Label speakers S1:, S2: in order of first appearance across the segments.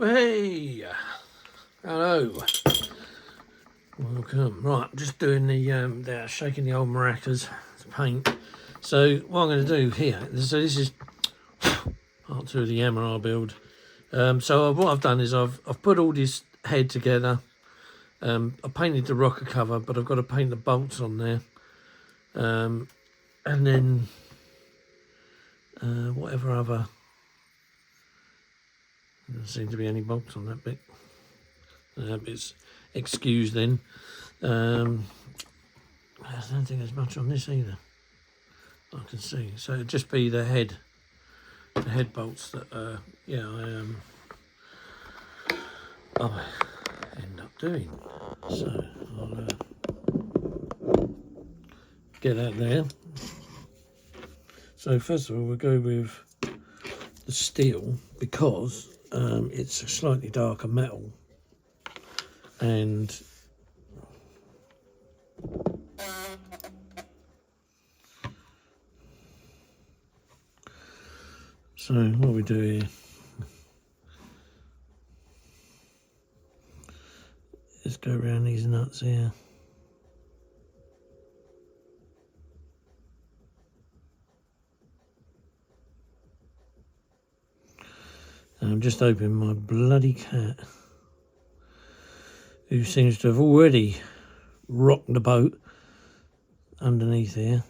S1: Hey, hello, welcome. Right, I'm just doing the shaking the old maracas to paint. So what I'm going to do here, so this is part 2 of the Yamaha build. So what I've done is I've put all this head together. I painted the rocker cover, but I've got to paint the bolts on there, and then whatever other. There doesn't seem to be any bolts on that bit. It's excused then. I don't think there's much on this either. I can see. So it'd just be the head bolts that I'll end up doing. So I'll get that there. So first of all, we'll go with the steel because it's a slightly darker metal, and so what we do here is go around these nuts here. And I'm just hoping my bloody cat, who seems to have already rocked the boat underneath here,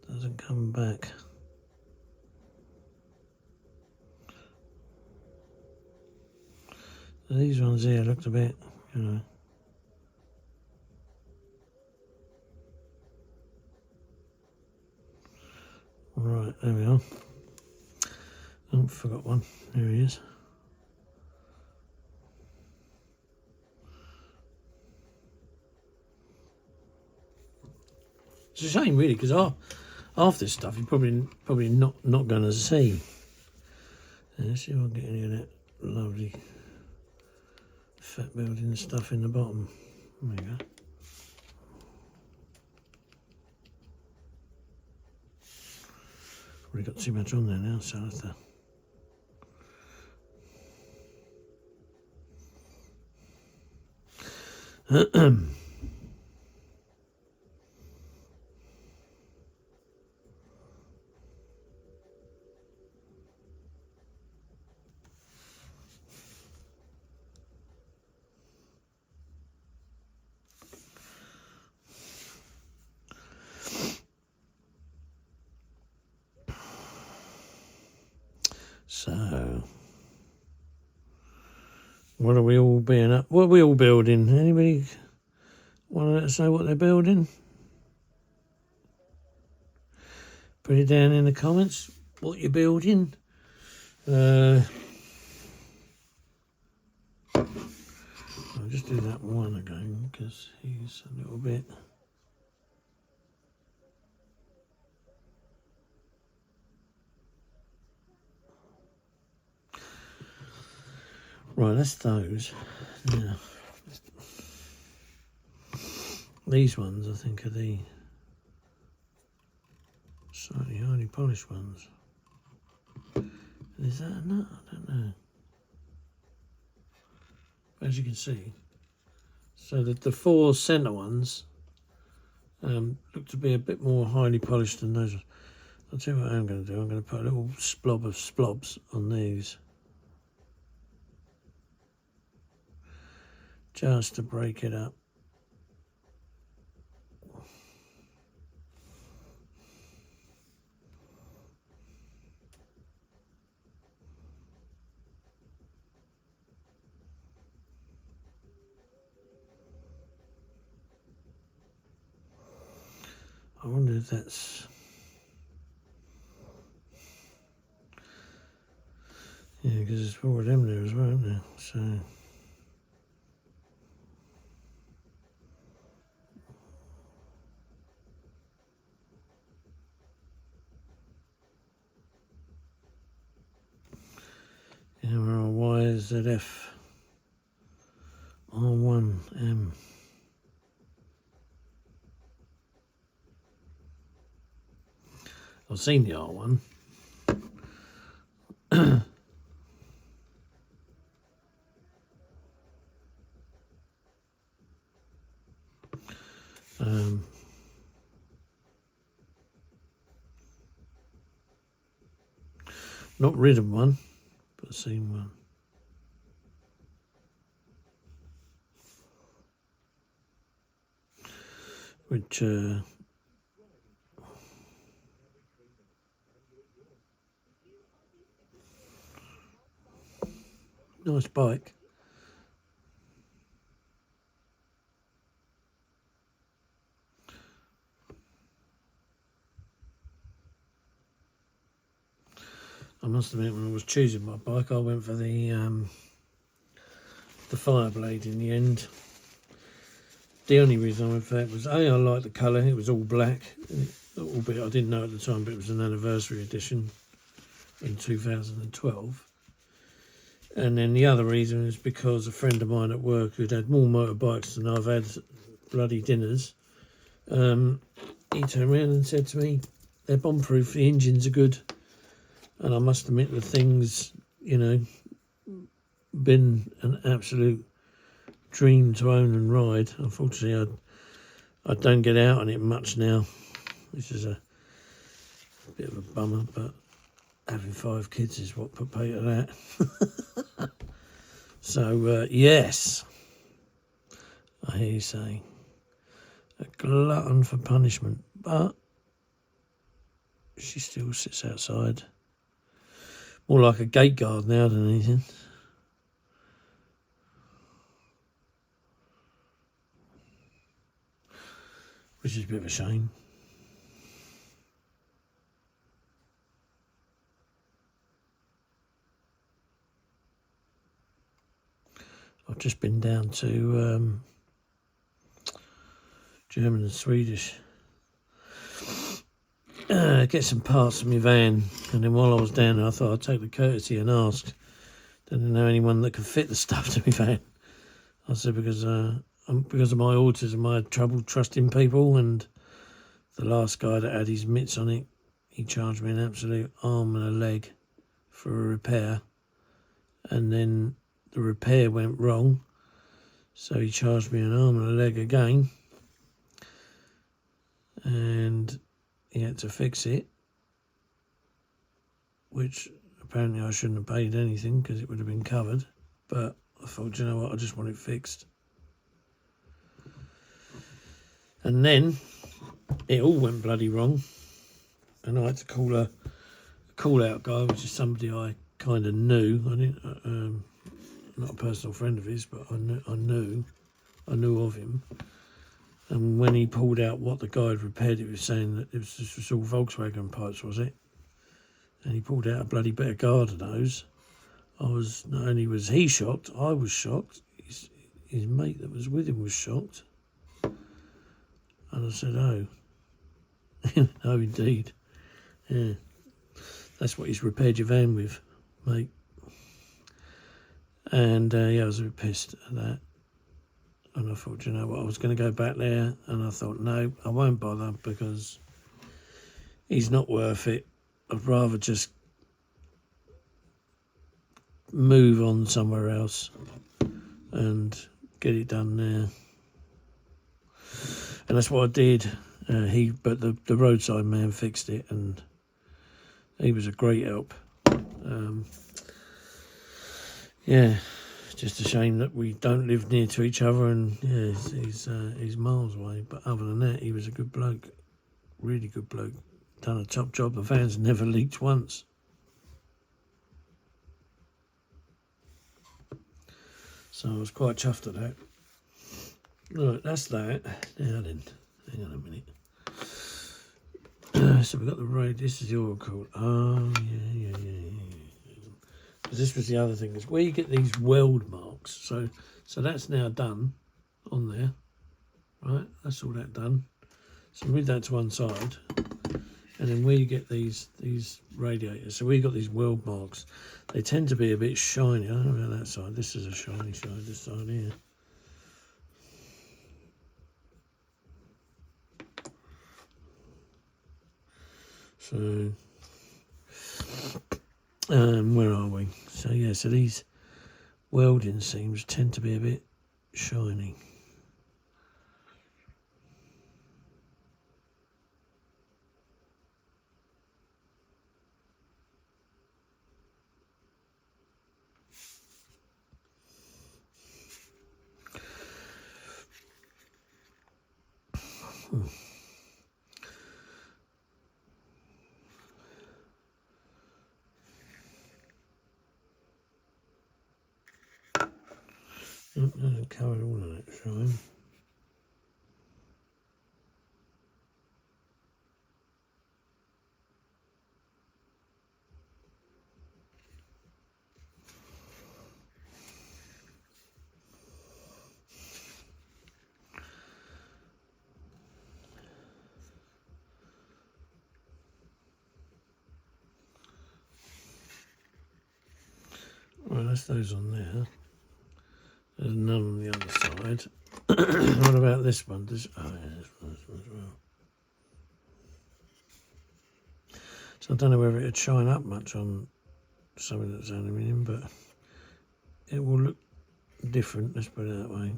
S1: doesn't come back. So these ones here looked a bit, Right, there we are. Oh, forgot one. There he is. It's a shame, really, because half this stuff you're probably not going to see. Let's see if I can get any of that lovely fat building stuff in the bottom. There we go. Already got too much on there now, so I have to. So, what are we all being up? What are we all building? Anybody want to let us know what they're building? Put it down in the comments what you're building. I'll just do that one again because he's a little bit. Right, that's those. Now, these ones I think are the slightly highly polished ones. Is that a nut? I don't know. As you can see, so that the 4 centre ones look to be a bit more highly polished than those ones. I'll tell you what I'm going to do. I'm going to put a little splob of splobs on these, just to break it up. I wonder if that's... Yeah, because there's 4 of them there as well, isn't there? So... Yamaha YZR M-1. I've seen the R1. Not ridden one, but seen one. Which nice bike. I must admit, when I was choosing my bike, I went for the Fireblade in the end. The only reason I went for that was I liked the colour. It was all black, albeit I didn't know at the time, but it was an anniversary edition in 2012. And then the other reason is because a friend of mine at work who'd had more motorbikes than I've had bloody dinners, he turned around and said to me, they're bomb-proof, the engines are good. And I must admit the thing's, you know, been an absolute dream to own and ride. Unfortunately, I don't get out on it much now, which is a bit of a bummer, but having 5 kids is what put pay to that. So, yes, I hear you say, a glutton for punishment, but she still sits outside. More like a gate guard now than anything. Which is a bit of a shame. I've just been down to German and Swedish. Get some parts for my van, and then while I was down there I thought I'd take the courtesy and ask, didn't know anyone that could fit the stuff to my van. I said because of my autism I had trouble trusting people, and the last guy that had his mitts on it, he charged me an absolute arm and a leg for a repair, and then the repair went wrong, so he charged me an arm and a leg again, and he had to fix it, which apparently I shouldn't have paid anything because it would have been covered, but I thought, you know what, I just want it fixed. And then it all went bloody wrong, and I had to call a call-out guy, which is somebody I kind of knew. I didn't, not a personal friend of his, but I knew of him. And when he pulled out what the guy had repaired, it was saying that this was all Volkswagen parts, was it? And he pulled out a bloody bit of guard of those. Not only was he shocked, I was shocked. His mate that was with him was shocked. And I said, oh. Oh, indeed. Yeah. That's what he's repaired your van with, mate. And, yeah, I was a bit pissed at that. And I thought, you know what, I was going to go back there, and I thought, no, I won't bother because he's not worth it. I'd rather just move on somewhere else and get it done there. And that's what I did. But the roadside man fixed it, and he was a great help. Yeah. Just a shame that we don't live near to each other, and yeah, he's miles away. But other than that, he was a good bloke, really good bloke. Done a top job. The van's never leaked once. So I was quite chuffed at that. Right, that's that. Now then, hang on a minute. So we've got the road. This is the oil cool. Oh, yeah. Because this was the other thing, is where you get these weld marks. So that's now done on there, right? That's all that done. So move that to one side, and then where you get these radiators. So we got these weld marks. They tend to be a bit shiny. I don't know about that side. This is a shiny side. This side here. So. Where are we? So yeah, so these welding seams tend to be a bit shiny. Doesn't cover all of that shine. Well, that's those on there. There's none on the other side. What about this one? Oh, yeah, this one as well. So I don't know whether it'd shine up much on something that's aluminium, but it will look different, let's put it that way.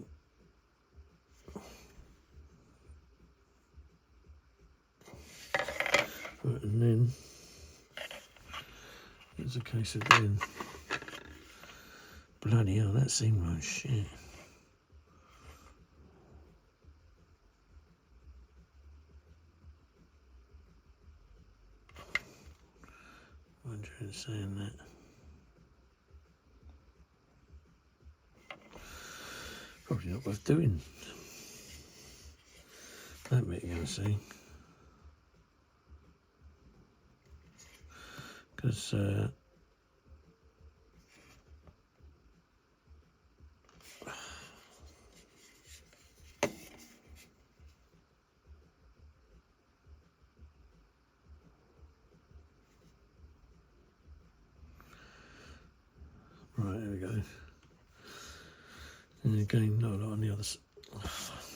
S1: Right, and then it's a case of doing, bloody hell, that seemed like shit. Wonder in saying that. Probably not worth doing. That bit you're going to see. Because right, there we go. And again, not a lot on the other side.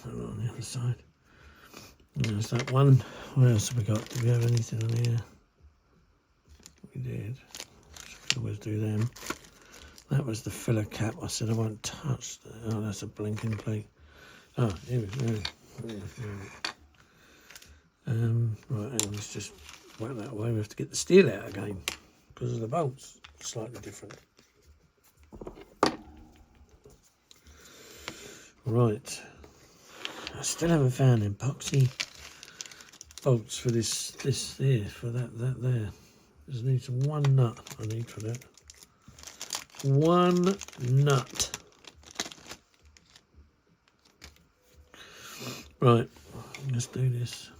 S1: Not a lot on the other side. There's that one. What else have we got? Do we have anything on here? We did. So we always do them. That was the filler cap. I said I won't touch that. Oh, that's a blinking plate. Oh, here we go. Right, hang on, let's just whack that away. We have to get the steel out again because of the bolts. Slightly different. Right. I still haven't found epoxy bolts for this there, for that there. Just need some one nut I need for that. One nut. Right, let's do this.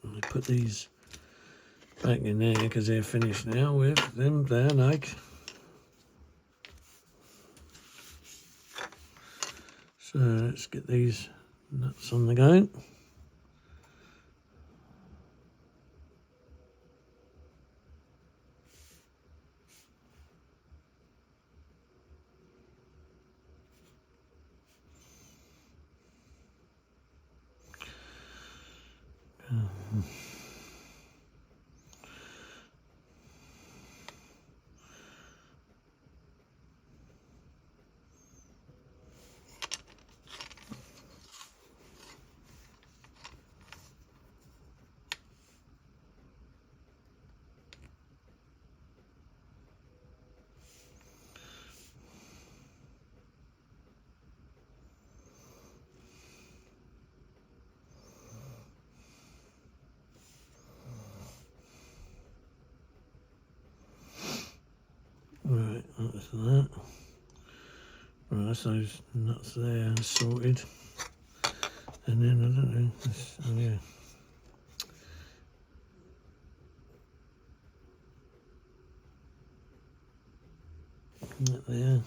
S1: I put these back in there because they're finished now with them there, like. So let's get these nuts on the go. Right, that's that. Right, that's those nuts there sorted. And then, I don't know, oh yeah. That there.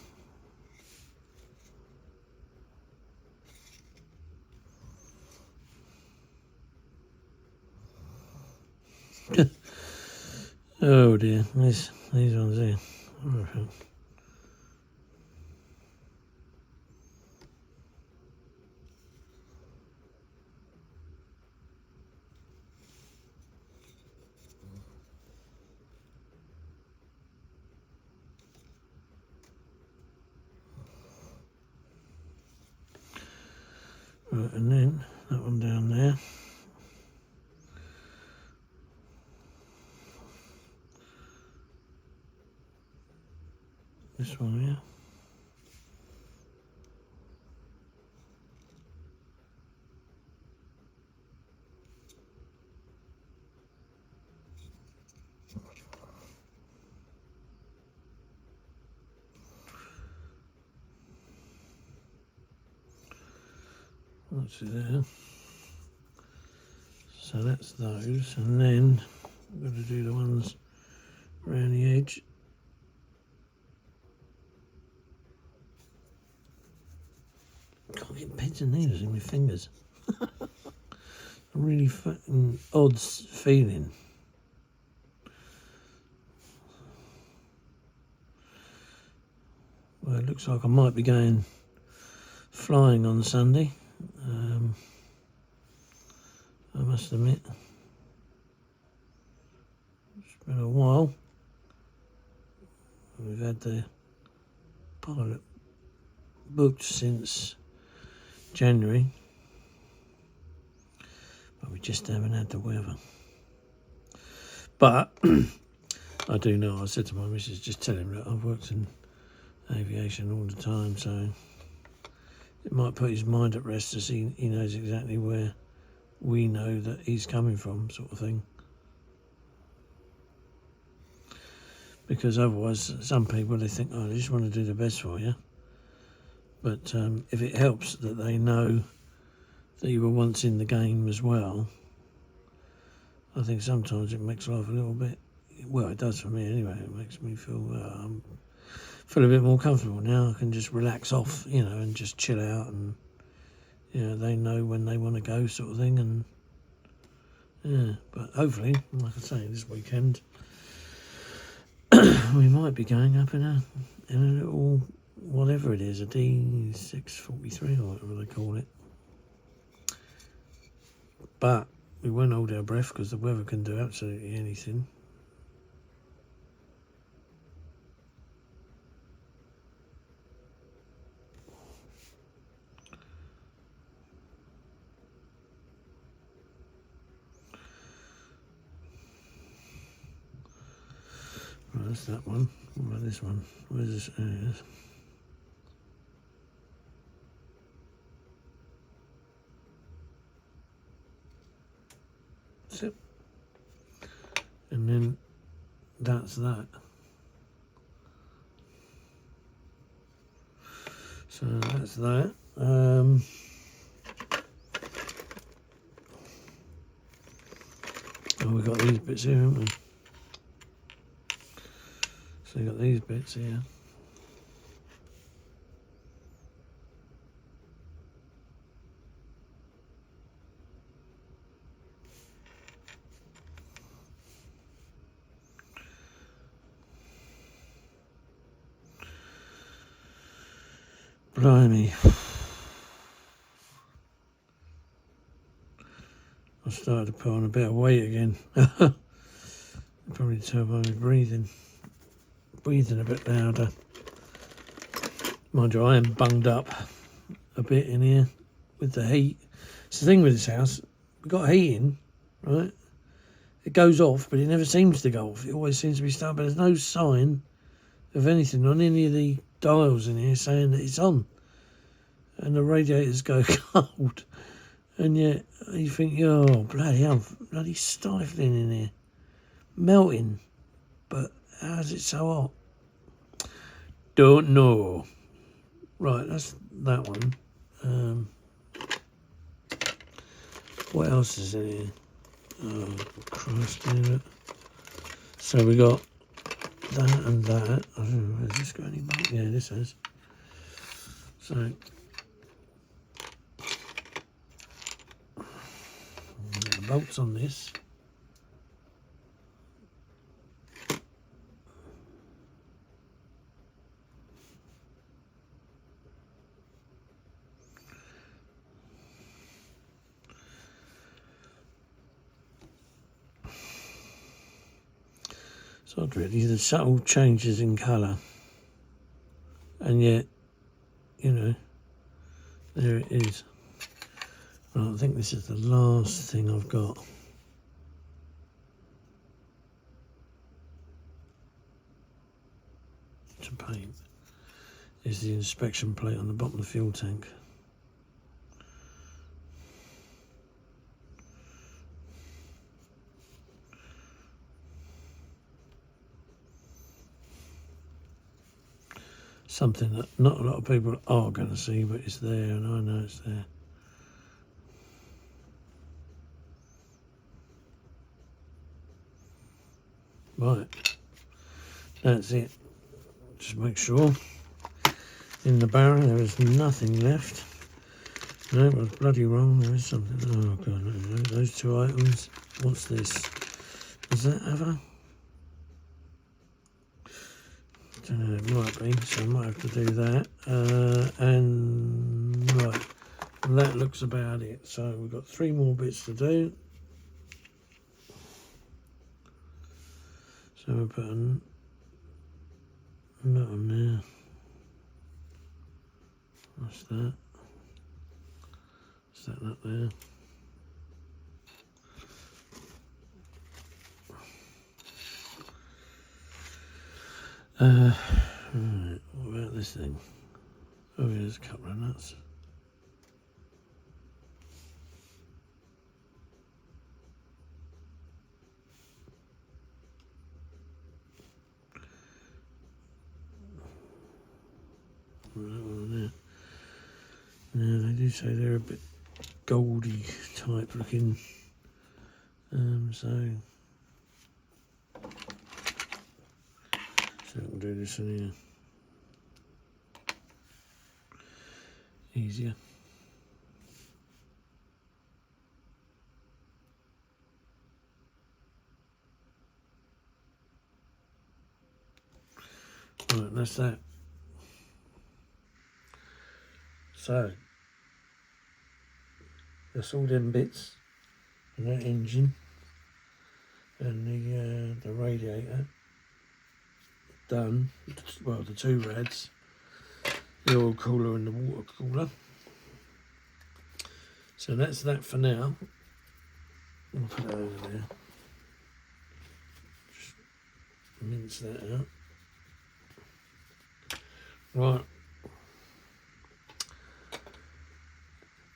S1: Oh dear, these ones here. Right. Right, and then that one down there. This one here. That's it there. So that's those, and then I'm going to do the ones around the edge. Can't get pins and needles in my fingers. A really fucking odd feeling. Well, it looks like I might be going flying on Sunday. I must admit, it's been a while. We've had the pilot booked since January, but we just haven't had the weather. But I do know, I said to my missus, just tell him that I've worked in aviation all the time, so it might put his mind at rest as he knows exactly where we know that he's coming from, sort of thing. Because otherwise, some people, they think, oh, they just want to do the best for you. But if it helps that they know that you were once in the game as well, I think sometimes it makes life a little bit, well, it does for me anyway. It makes me feel feel a bit more comfortable now. I can just relax off, and just chill out, and they know when they want to go, sort of thing. And yeah, but hopefully, like I say, this weekend we might be going up in a little, whatever it is, a D643 or whatever they call it. But we won't hold our breath because the weather can do absolutely anything. Right, that's that one. What about this one? Where's this? There it is. That's it. And then that's that. So that's that. Oh, we've got these bits here, haven't we? So we've got these bits here. Blimey. I started to put on a bit of weight again. Probably tell by my breathing a bit louder. Mind you, I am bunged up a bit in here with the heat. It's the thing with this house, we've got heating, right? It goes off, but it never seems to go off. It always seems to be starting, but there's no sign of anything on any of the dials in here saying that it's on. And the radiators go cold. And yet you think, oh, bloody hell, bloody stifling in here. Melting. But how's it so hot? Don't know. Right, that's that one. What else is in here? Oh, Christ, damn it. So we got that and that. I don't know, has this got any bolts? Yeah, this has. So the bolts on this. It's odd really, the subtle changes in colour. And yet, there it is. Right, I think this is the last thing I've got. To paint is the inspection plate on the bottom of the fuel tank. Something that not a lot of people are going to see, but it's there, and I know it's there. Right, that's it. Just make sure in the barrel there is nothing left. No, it was bloody wrong. There is something. Oh god, no, those two items. What's this? Is that ever? Don't know, it might be, so I might have to do that. And right, that looks about it. So we've got 3 more bits to do. So we're putting that on there. What's that? Set that there. Right, what about this thing? Oh, yeah, there's a couple of nuts. Right, that one there. Yeah, they do say they're a bit goldy type looking. So I can do this in here. Easier. Right, that's that. So that's all them bits, and that engine, and the radiator done. Well, the 2 rads, the oil cooler and the water cooler. So that's that for now. I'll put that over there. Just mince that out. Right.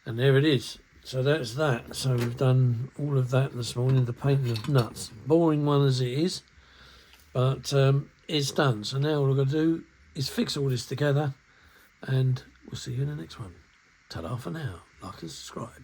S1: And there it is. So that's that. So we've done all of that this morning, the painting of nuts. Boring one as it is, but it's done. So now all I've got to do is fix all this together, and we'll see you in the next one. Ta-da for now. Like and subscribe.